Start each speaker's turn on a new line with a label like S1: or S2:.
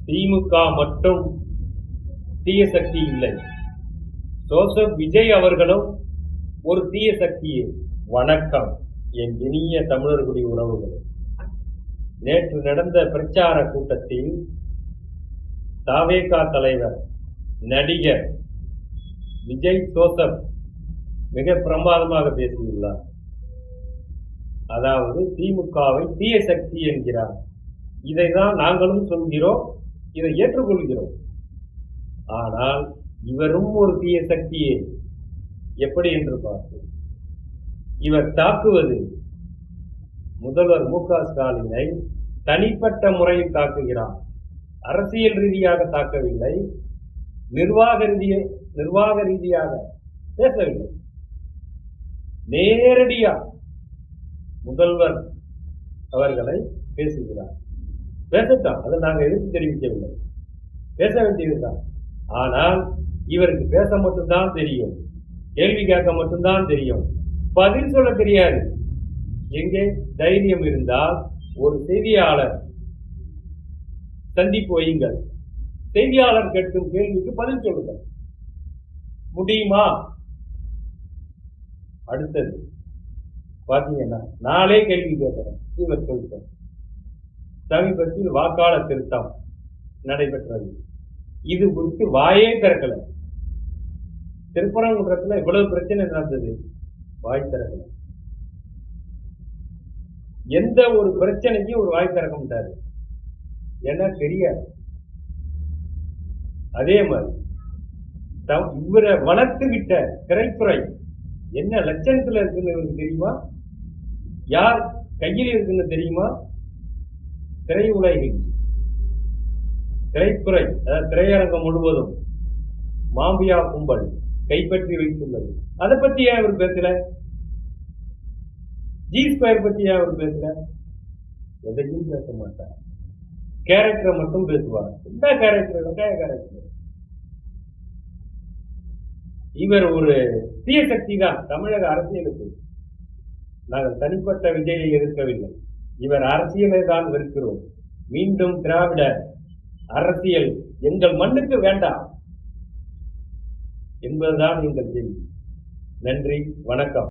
S1: திமுக மட்டும் தீய சக்தி இல்லை. ஜோசப் விஜய் அவர்களும் ஒரு தீய சக்தியே. வணக்கம் என் இனிய தமிழர்களுடைய உறவுகள். நேற்று நடந்த பிரச்சார கூட்டத்தில் தாவேகா தலைவர் நடிகர் விஜய் ஜோசப் மிக பிரமாதமாக பேசியுள்ளார். அதாவது திமுகவை தீய சக்தி என்கிறார். இதைதான் நாங்களும் சொல்கிறோம், இதை ஏற்றுக்கொள்கிறோம். ஆனால் இவரும் ஒரு தீய சக்தியே. எப்படி என்று பார்ப்போம். இவர் தாக்குவது முதல்வர் மு.க.ஸ்டாலினை தனிப்பட்ட முறையில் தாக்குகிறார். அரசியல் ரீதியாக தாக்கவில்லை, நிர்வாக ரீதியாக பேசவில்லை. நேரடியாக முதல்வர் அவர்களை பேசுகிறார். பேசத்தான், அதை நாங்கள் எதிர்த்து தெரிவிக்கவில்லை, பேச வேண்டியதுதான். ஆனால் இவருக்கு பேச மட்டும்தான் தெரியும், கேள்வி கேட்க மட்டும்தான் தெரியும், பதில் சொல்ல தெரியாது. எங்கே தைரியம் இருந்தால் ஒரு செய்தியாளர் சந்திப்பு வையுங்கள், செய்தியாளர் கேட்கும் கேள்விக்கு பதில் சொல்லுங்கள். முடியுமா? அடுத்தது பாத்தீங்கன்னா நாளே கேள்வி கேட்கிறேன். இவர் சொல்லிட்டோம். சமீபத்தில் வாக்காளர் திருத்தம் நடைபெற்றது. இது குறித்து வாயே திறக்கல. திருப்பரங்குன்றத்துல இவ்வளவு பிரச்சனை நடந்தது, வாய் திறக்கல. எந்த ஒரு பிரச்சனைக்கும் ஒரு வாய் திறக்க மாட்டாரு, ஏன்னா தெரியாது. அதே மாதிரி இவரை வளர்த்து விட்ட திரைத்துறை என்ன லட்சணத்துல இருக்குன்னு இவருக்கு தெரியுமா? யார் கையில் இருக்குன்னு தெரியுமா? திரையுலகில் திரைத்துறை, அதாவது திரையரங்கம் முழுவதும் மாம்பியா கும்பல் கைப்பற்றி வைத்துள்ளது. அதை பத்தி ஏன் அவர் பேசல? G2 பத்தி ஏன் அவர் பேசல? எதையும் பேச மாட்டார். கேரக்டரை மட்டும் பேசுவார். என்ன கேரக்டர்? வெங்காய கேரக்டர். இவர் ஒரு தீய சக்தி தான் தமிழக அரசியலுக்கு. நாங்கள் தனிப்பட்ட விஜயை எதிர்க்கவில்லை, இவர் அரசியலை தான் வெறுக்கிறோம். மீண்டும் திராவிட அரசியல் எங்கள் மண்ணுக்கு வேண்டாம் என்பதுதான் எங்கள் கேள்வி. நன்றி, வணக்கம்.